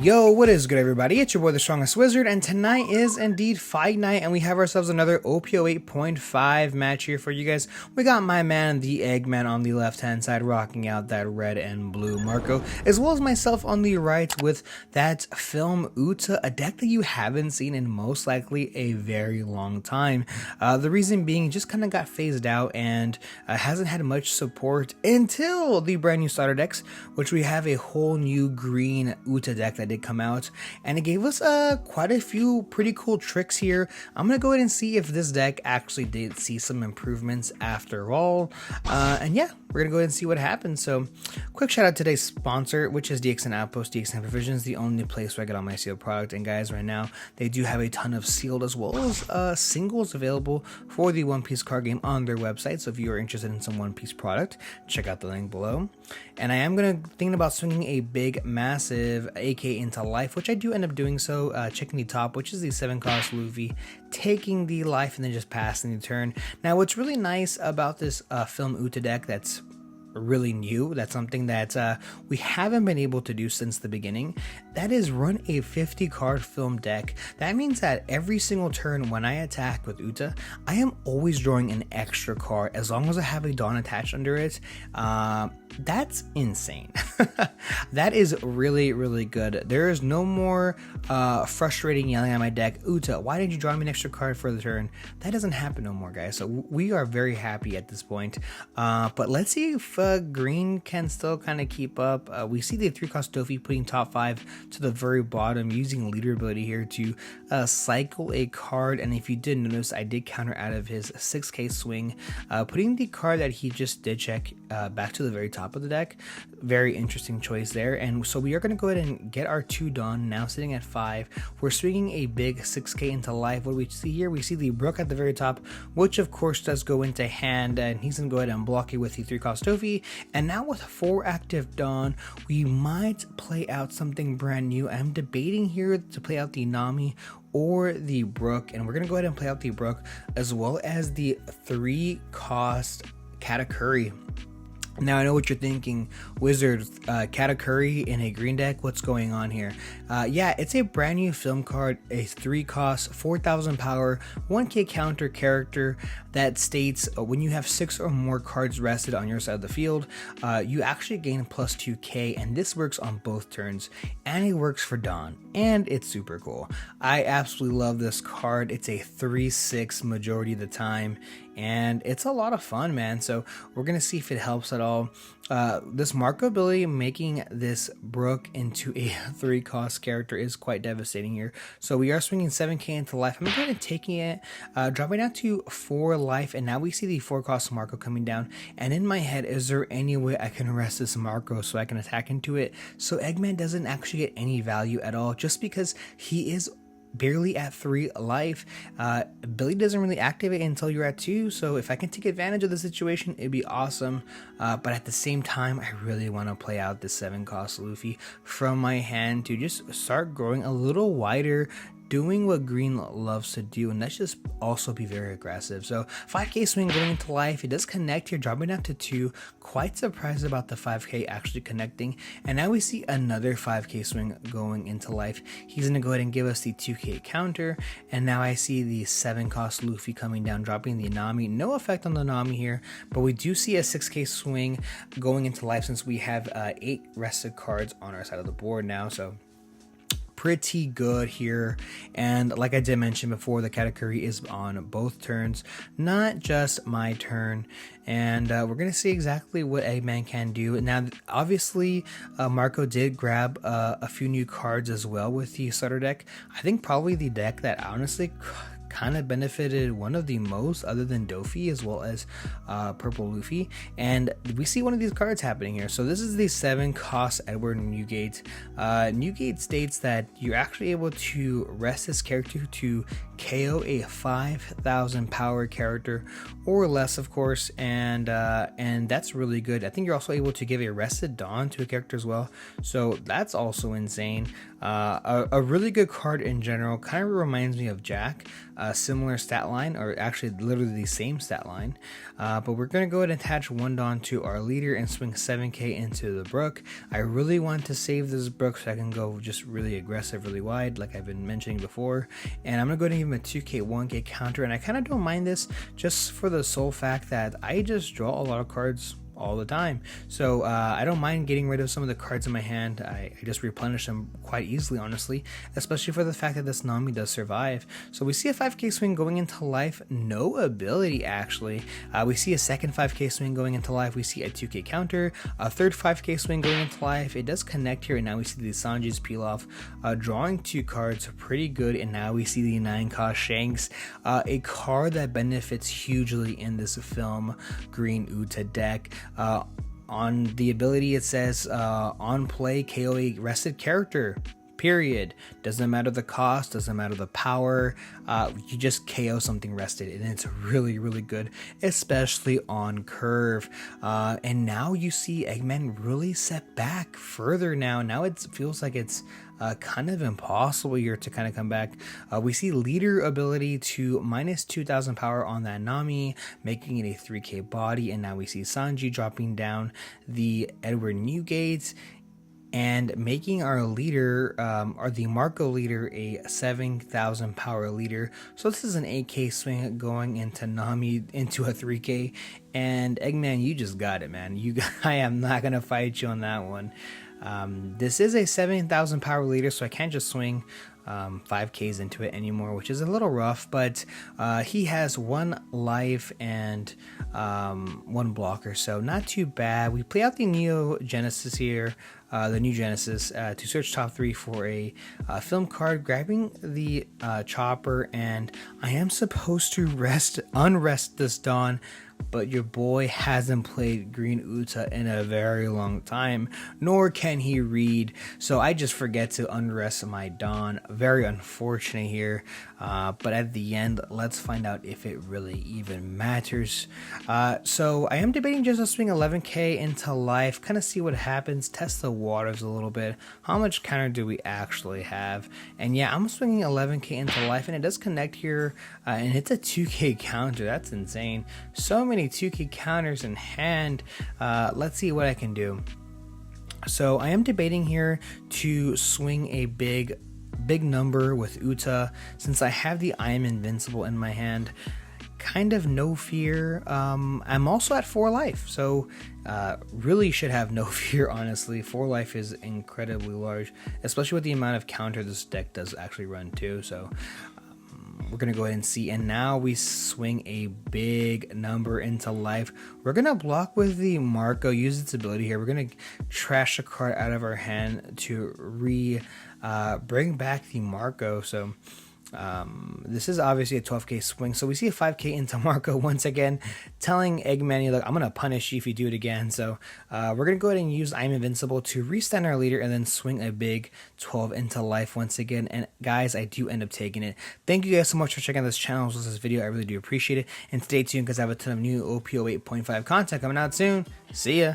Yo, what is good everybody? It's your boy the Strongest Wizard, and tonight is indeed fight night, and we have ourselves another OP08.5 match here for you guys. We got my man, the Eggman, on the left hand side rocking out that red and blue Marco, as well as myself on the right with that Film Uta, a deck that you haven't seen in most likely a very long time. The reason being, it just kind of got phased out and hasn't had much support until the brand new starter decks, which we have a whole new green Uta deck that did come out, and it gave us quite a few pretty cool tricks here. I'm gonna go ahead and see if this deck actually did see some improvements after all, and yeah, we're gonna go ahead and see what happens. So quick shout out to today's sponsor, which is DXN Outpost, DXN Provisions, the only place where I get all my sealed product. And guys, right now they do have a ton of sealed as well as singles available for the One Piece card game on their website. So if you are interested in some One Piece product, check out the link below. And I am thinking about swinging a big massive AK into life, which I do end up doing so, checking the top, which is the 7-cost Luffy, taking the life and then just passing the turn. Now what's really nice about this Film Uta deck that's really new, that's something that we haven't been able to do since the beginning, that is run a 50 card film deck. That means that every single turn when I attack with Uta, I am always drawing an extra card as long as I have a Dawn attached under it. That's insane. That is really good. There is no more frustrating yelling at my deck, Uta, why did you draw me an extra card for the turn? That doesn't happen no more, guys. So we are very happy at this point. But let's see if green can still kind of keep up. We see the 3-cost Dofi putting top 5 to the very bottom, using leader ability here to cycle a card. And if you did notice, I did counter out of his 6k swing, putting the card that he just did check back to the very top of the deck. Very interesting choice there. And so we are going to go ahead and get our 2 done, now sitting at 5. We're swinging a big 6k into life. What do we see here? We see the Brook at the very top, which of course does go into hand, and he's going to go ahead and block it with the 3-cost Dofi. And now with 4 active Dawn, we might play out something brand new. I'm debating here to play out the Nami or the Brook, and we're going to go ahead and play out the Brook as well as the 3-cost Katakuri. Now I know what you're thinking, Wizard, Katakuri in a green deck, what's going on here? Yeah, it's a brand new film card, a 3-cost, 4,000 power, 1k counter character that states when you have 6 or more cards rested on your side of the field, you actually gain plus 2k, and this works on both turns, and it works for Dawn, and it's super cool. I absolutely love this card. It's a 3/6 majority of the time, and it's a lot of fun, man. So we're gonna see if it helps at all. This Marco ability making this Brook into a 3-cost character is quite devastating here. So we are swinging 7k into life. I'm going to taking it, dropping down to 4 life, and now we see the 4-cost Marco coming down. And in my head, is there any way I can arrest this Marco so I can attack into it? So Eggman doesn't actually get any value at all, just because he is barely at 3 life. Ability doesn't really activate until you're at 2, so if I can take advantage of the situation, it'd be awesome. But at the same time, I really want to play out the 7-cost Luffy from my hand to just start growing a little wider, doing what green loves to do, and let's just also be very aggressive. So 5k swing going into life, it does connect here, dropping down to 2. Quite surprised about the 5k actually connecting, and now we see another 5k swing going into life. He's gonna go ahead and give us the 2k counter, and now I see the 7-cost Luffy coming down, dropping the Nami. No effect on the Nami here, but we do see a 6k swing going into life since we have 8 rested cards on our side of the board now. So pretty good here. And like I did mention before, the Katakuri is on both turns, not just my turn. And we're gonna see exactly what Eggman can do. Now obviously Marco did grab a few new cards as well with the starter deck. I think probably the deck that honestly kind of benefited one of the most, other than Dofi as well as Purple Luffy, and we see one of these cards happening here. So this is the 7-cost Edward Newgate. Newgate states that you're actually able to rest this character to KO a 5,000 power character or less, of course, and that's really good. I think you're also able to give a rested Dawn to a character as well, so that's also insane. A really good card in general. Kind of reminds me of Jack, a similar stat line, or actually literally the same stat line. But we're gonna go ahead and attach one Dawn to our leader and swing 7k into the Brook. I really want to save this Brook so I can go just really aggressive, really wide, like I've been mentioning before. And I'm gonna go ahead and give him a 2k, 1k counter, and I kind of don't mind this just for the sole fact that I just draw a lot of cards all the time, so I don't mind getting rid of some of the cards in my hand. I just replenish them quite easily, honestly, especially for the fact that this Nami does survive. So we see a 5k swing going into life, no ability actually. We see a second 5k swing going into life, we see a 2k counter, a third 5k swing going into life. It does connect here, and now we see the Sanji's peel off, drawing 2 cards, pretty good. And now we see the 9-cost Shanks, a card that benefits hugely in this film green Uta deck. On the ability, it says on play, KO a rested character, period. Doesn't matter the cost, doesn't matter the power, you just KO something rested, and it's really, really good, especially on curve. And now you see Eggman really set back further. Now it feels like it's kind of impossible here to kind of come back. We see leader ability to minus 2,000 power on that Nami, making it a 3k body, and now we see Sanji dropping down the Edward Newgate and making our leader, or the Marco leader, a 7,000 power leader. So this is an 8k swing going into Nami into a 3k, and Eggman, you just got it, man. I am not gonna fight you on that one. This is a 7,000 power leader, so I can't just swing 5ks into it anymore, which is a little rough, but he has 1 life and 1 blocker, so not too bad. We play out the Neo Genesis here, the new Genesis, to search top 3 for a film card, grabbing the chopper, and I am supposed to unrest this Dawn, but your boy hasn't played Green Uta in a very long time, nor can he read, so I just forget to unrest my Dawn. Very unfortunate here, but at the end, let's find out if it really even matters. So I am debating just to swing 11k into life, kind of see what happens, test the waters a little bit. How much counter do we actually have? And yeah, I'm swinging 11k into life, and it does connect here, and it's a 2k counter. That's insane. So many 2k counters in hand. Let's see what I can do. So I am debating here to swing a big number with Uta, since I have the I am invincible in my hand. Kind of no fear. I'm also at 4 life, so really should have no fear, honestly. 4 life is incredibly large, especially with the amount of counter this deck does actually run too. So we're gonna go ahead and see, and now we swing a big number into life. We're gonna block with the Marco, use its ability here. We're gonna trash a card out of our hand to bring back the Marco. So this is obviously a 12k swing, so we see a 5k into Marco once again, telling Eggman, look, I'm gonna punish you if you do it again. So we're gonna go ahead and use I'm Invincible to restand our leader, and then swing a big 12 into life once again. And guys, I do end up taking it. Thank you guys so much for checking out this channel, this video. I really do appreciate it, and stay tuned because I have a ton of new OP08.5 content coming out soon. See ya.